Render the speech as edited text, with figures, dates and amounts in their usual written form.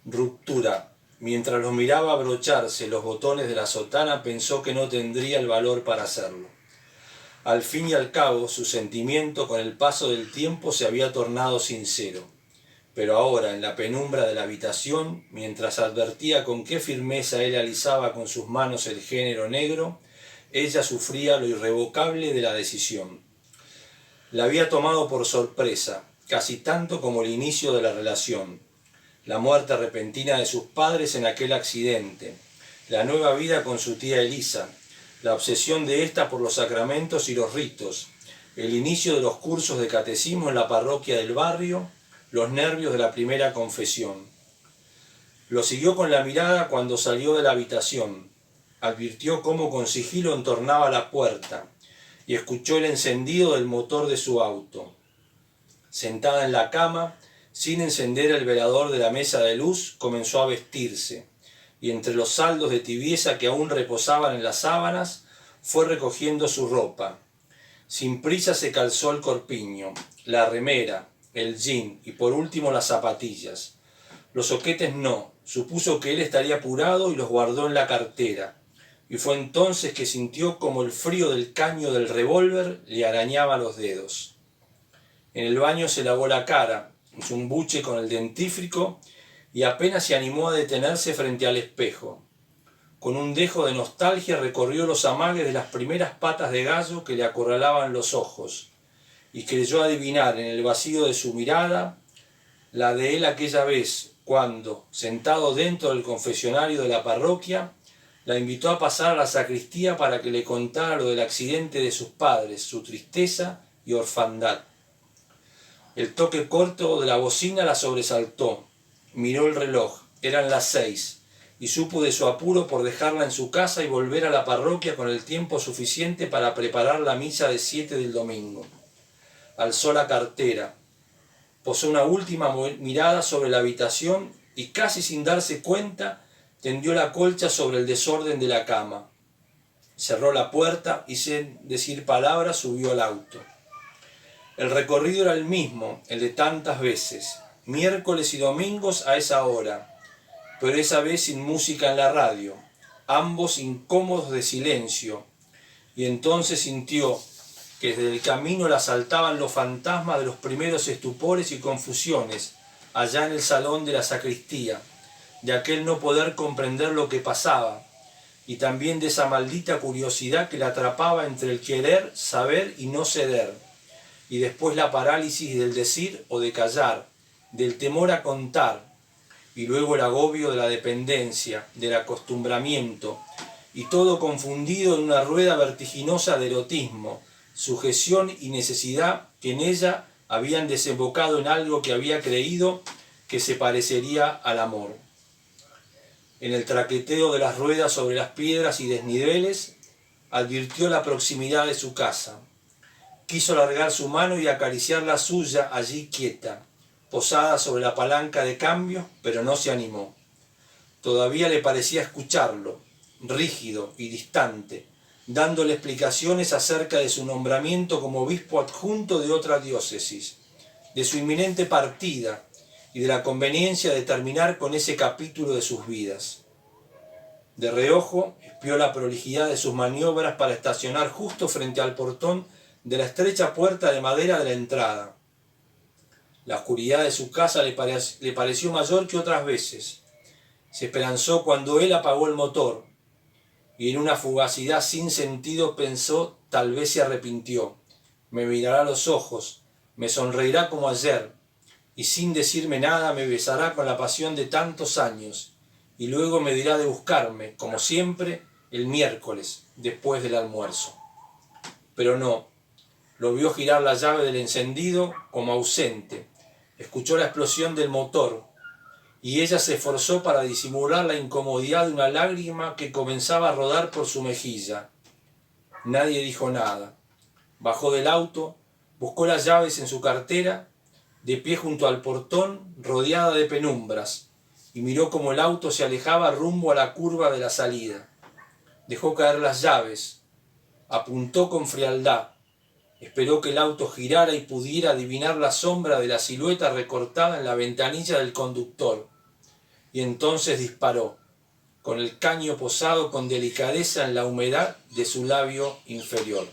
Ruptura. Mientras lo miraba abrocharse los botones de la sotana, pensó que no tendría el valor para hacerlo. Al fin y al cabo, su sentimiento con el paso del tiempo se había tornado sincero. Pero ahora, en la penumbra de la habitación, mientras advertía con qué firmeza él alisaba con sus manos el género negro, ella sufría lo irrevocable de la decisión. La había tomado por sorpresa, casi tanto como el inicio de la relación. La muerte repentina de sus padres en aquel accidente, la nueva vida con su tía Elisa, la obsesión de ésta por los sacramentos y los ritos, el inicio de los cursos de catecismo en la parroquia del barrio, los nervios de la primera confesión. Lo siguió con la mirada cuando salió de la habitación. Advirtió cómo con sigilo entornaba la puerta y escuchó el encendido del motor de su auto. Sentada en la cama, sin encender el velador de la mesa de luz, comenzó a vestirse, y entre los saldos de tibieza que aún reposaban en las sábanas, fue recogiendo su ropa. Sin prisa se calzó el corpiño, la remera, el jean y por último las zapatillas. Los zoquetes no, supuso que él estaría apurado y los guardó en la cartera, y fue entonces que sintió como el frío del caño del revólver le arañaba los dedos. En el baño se lavó la cara, hizo un buche con el dentífrico y apenas se animó a detenerse frente al espejo. Con un dejo de nostalgia recorrió los amagues de las primeras patas de gallo que le acorralaban los ojos, y creyó adivinar en el vacío de su mirada la de él aquella vez, cuando, sentado dentro del confesionario de la parroquia, la invitó a pasar a la sacristía para que le contara lo del accidente de sus padres, su tristeza y orfandad. El toque corto de la bocina la sobresaltó. Miró el reloj, eran las 6, y supo de su apuro por dejarla en su casa y volver a la parroquia con el tiempo suficiente para preparar la misa de 7 del domingo. Alzó la cartera, posó una última mirada sobre la habitación y casi sin darse cuenta tendió la colcha sobre el desorden de la cama. Cerró la puerta y sin decir palabra subió al auto. El recorrido era el mismo, el de tantas veces, miércoles y domingos a esa hora, pero esa vez sin música en la radio, ambos incómodos de silencio, y entonces sintió que desde el camino la asaltaban los fantasmas de los primeros estupores y confusiones, allá en el salón de la sacristía, de aquel no poder comprender lo que pasaba, y también de esa maldita curiosidad que la atrapaba entre el querer, saber y no ceder, y después la parálisis del decir o de callar, del temor a contar, y luego el agobio de la dependencia, del acostumbramiento, y todo confundido en una rueda vertiginosa de erotismo, sujeción y necesidad que en ella habían desembocado en algo que había creído que se parecería al amor. En el traqueteo de las ruedas sobre las piedras y desniveles, advirtió la proximidad de su casa. Quiso alargar su mano y acariciar la suya allí quieta, posada sobre la palanca de cambio, pero no se animó. Todavía le parecía escucharlo, rígido y distante, dándole explicaciones acerca de su nombramiento como obispo adjunto de otra diócesis, de su inminente partida y de la conveniencia de terminar con ese capítulo de sus vidas. De reojo, espió la prolijidad de sus maniobras para estacionar justo frente al portón de la estrecha puerta de madera de la entrada. La oscuridad de su casa le pareció mayor que otras veces. Se esperanzó cuando él apagó el motor, y en una fugacidad sin sentido pensó, tal vez se arrepintió. Me mirará a los ojos, me sonreirá como ayer, y sin decirme nada me besará con la pasión de tantos años, y luego me dirá de buscarme, como siempre, el miércoles, después del almuerzo. Pero no. Lo vio girar la llave del encendido como ausente, escuchó la explosión del motor, y ella se esforzó para disimular la incomodidad de una lágrima que comenzaba a rodar por su mejilla. Nadie dijo nada. Bajó del auto, buscó las llaves en su cartera, de pie junto al portón, rodeada de penumbras, y miró cómo el auto se alejaba rumbo a la curva de la salida. Dejó caer las llaves, apuntó con frialdad, esperó que el auto girara y pudiera adivinar la sombra de la silueta recortada en la ventanilla del conductor, y entonces disparó, con el caño posado con delicadeza en la humedad de su labio inferior.